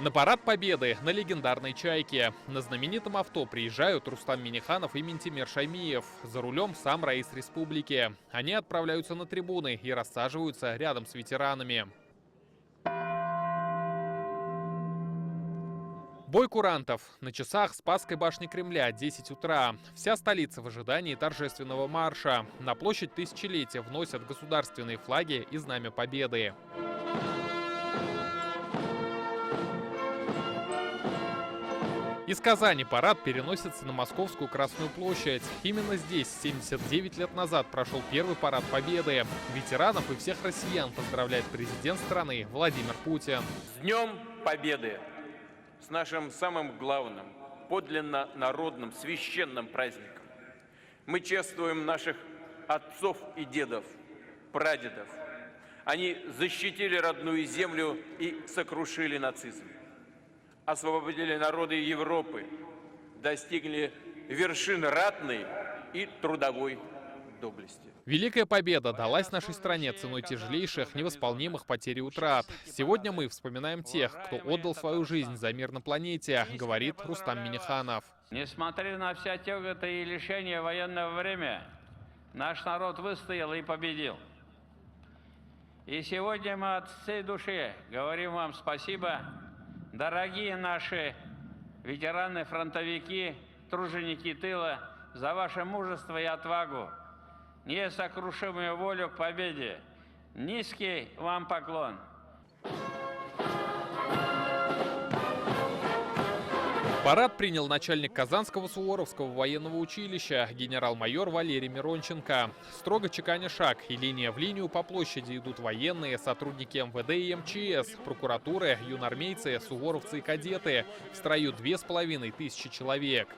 На парад Победы на легендарной «Чайке». На знаменитом авто приезжают Рустам Минниханов и Минтимер Шаймиев. За рулем сам раис республики. Они отправляются на трибуны и рассаживаются рядом с ветеранами. Бой курантов. На часах Спасской башни Кремля 10 утра. Вся столица в ожидании торжественного марша. На площадь Тысячелетия вносят государственные флаги и Знамя Победы. Из Казани парад переносится на Московскую Красную площадь. Именно здесь 79 лет назад прошел первый парад Победы. Ветеранов и всех россиян поздравляет президент страны Владимир Путин. С Днем Победы! С нашим самым главным, подлинно народным, священным праздником. Мы чествуем наших отцов и дедов, прадедов. Они защитили родную землю и сокрушили нацизм. Освободили народы Европы, достигли вершин ратной и трудовой доблести. Великая победа далась нашей стране ценой тяжелейших, невосполнимых потерь и утрат. Сегодня мы вспоминаем тех, кто отдал свою жизнь за мир на планете, говорит Рустам Минниханов. Несмотря на вся тяготы и лишения военного времени, наш народ выстоял и победил. И сегодня мы от всей души говорим вам спасибо, дорогие наши ветераны, фронтовики, труженики тыла, за ваше мужество и отвагу, несокрушимую волю к победе. Низкий вам поклон. Парад принял начальник Казанского Суворовского военного училища генерал-майор Валерий Миронченко. Строго чеканя шаг и линия в линию по площади идут военные, сотрудники МВД и МЧС, прокуратуры, юнармейцы, суворовцы и кадеты. В строю 2500 человек.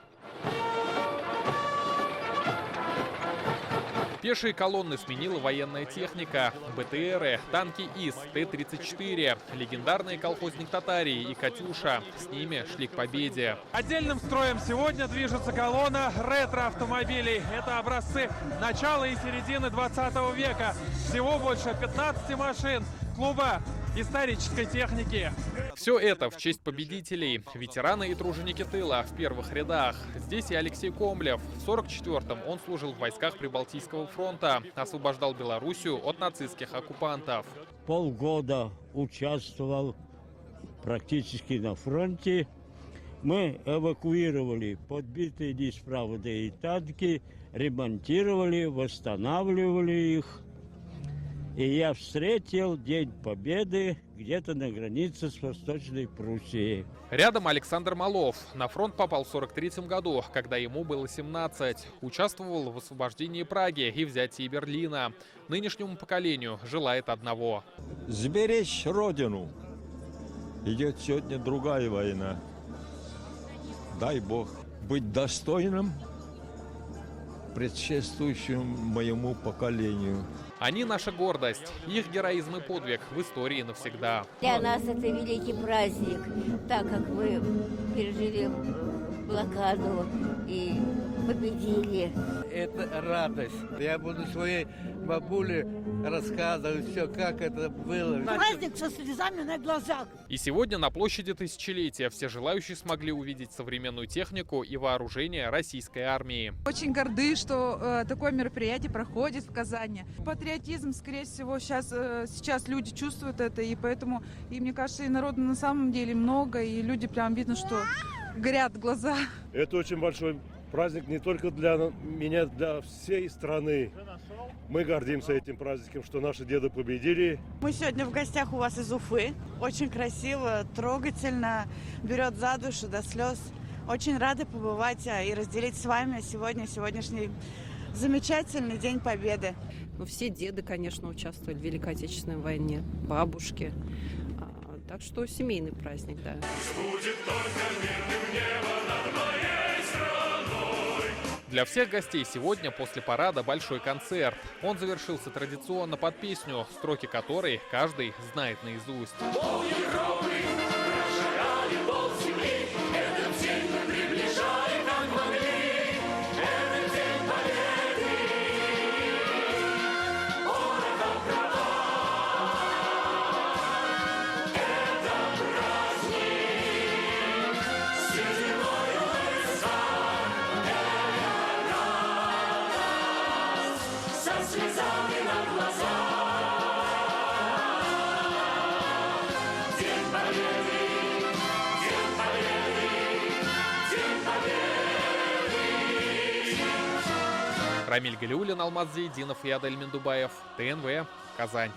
Пешие колонны сменила военная техника, БТРы, танки ИС, Т-34, легендарные колхозник «Татарии» и «Катюша». С ними шли к победе. Отдельным строем сегодня движется колонна ретро-автомобилей. Это образцы начала и середины 20 века. Всего больше 15 машин клуба исторической техники. Все это в честь победителей. Ветераны и труженики тыла в первых рядах. Здесь и Алексей Комлев. В 1944-м он служил в войсках Прибалтийского фронта. Освобождал Белоруссию от нацистских оккупантов. Полгода участвовал практически на фронте. Мы эвакуировали подбитые неисправные танки, ремонтировали, восстанавливали их. И я встретил День Победы где-то на границе с Восточной Пруссией. Рядом Александр Малов. На фронт попал в 1943 году, когда ему было 17. Участвовал в освобождении Праги и взятии Берлина. Нынешнему поколению желает одного. Сберечь Родину. Идет сегодня другая война. Дай Бог быть достойным предшествующему моему поколению. Они наша гордость. Их героизм и подвиг в истории навсегда. Для нас это великий праздник, так как вы пережили блокаду и победили. Это радость. Я буду своей бабуле рассказывать все, как это было. Праздник со слезами на глазах. И сегодня на площади Тысячелетия все желающие смогли увидеть современную технику и вооружение российской армии. Очень горды, что такое мероприятие проходит в Казани. Патриотизм, скорее всего, сейчас люди чувствуют это, и поэтому, и мне кажется, и народу на самом деле много, и люди прям видно, что горят глаза. Это очень большой праздник не только для меня, для всей страны. Мы гордимся этим праздником, что наши деды победили. Мы сегодня в гостях у вас из Уфы. Очень красиво, трогательно, берет за душу до слез. Очень рады побывать и разделить с вами сегодняшний замечательный День Победы. Все деды, конечно, участвовали в Великой Отечественной войне, бабушки. Так что семейный праздник, да. Будет только мирным небо над моей страной. Для всех гостей сегодня после парада большой концерт. Он завершился традиционно под песню, строки которой каждый знает наизусть. Это праздник Рамиль Галиуллин, Алмаз Зейдинов и Адель Мендубаев. ТНВ. Казань.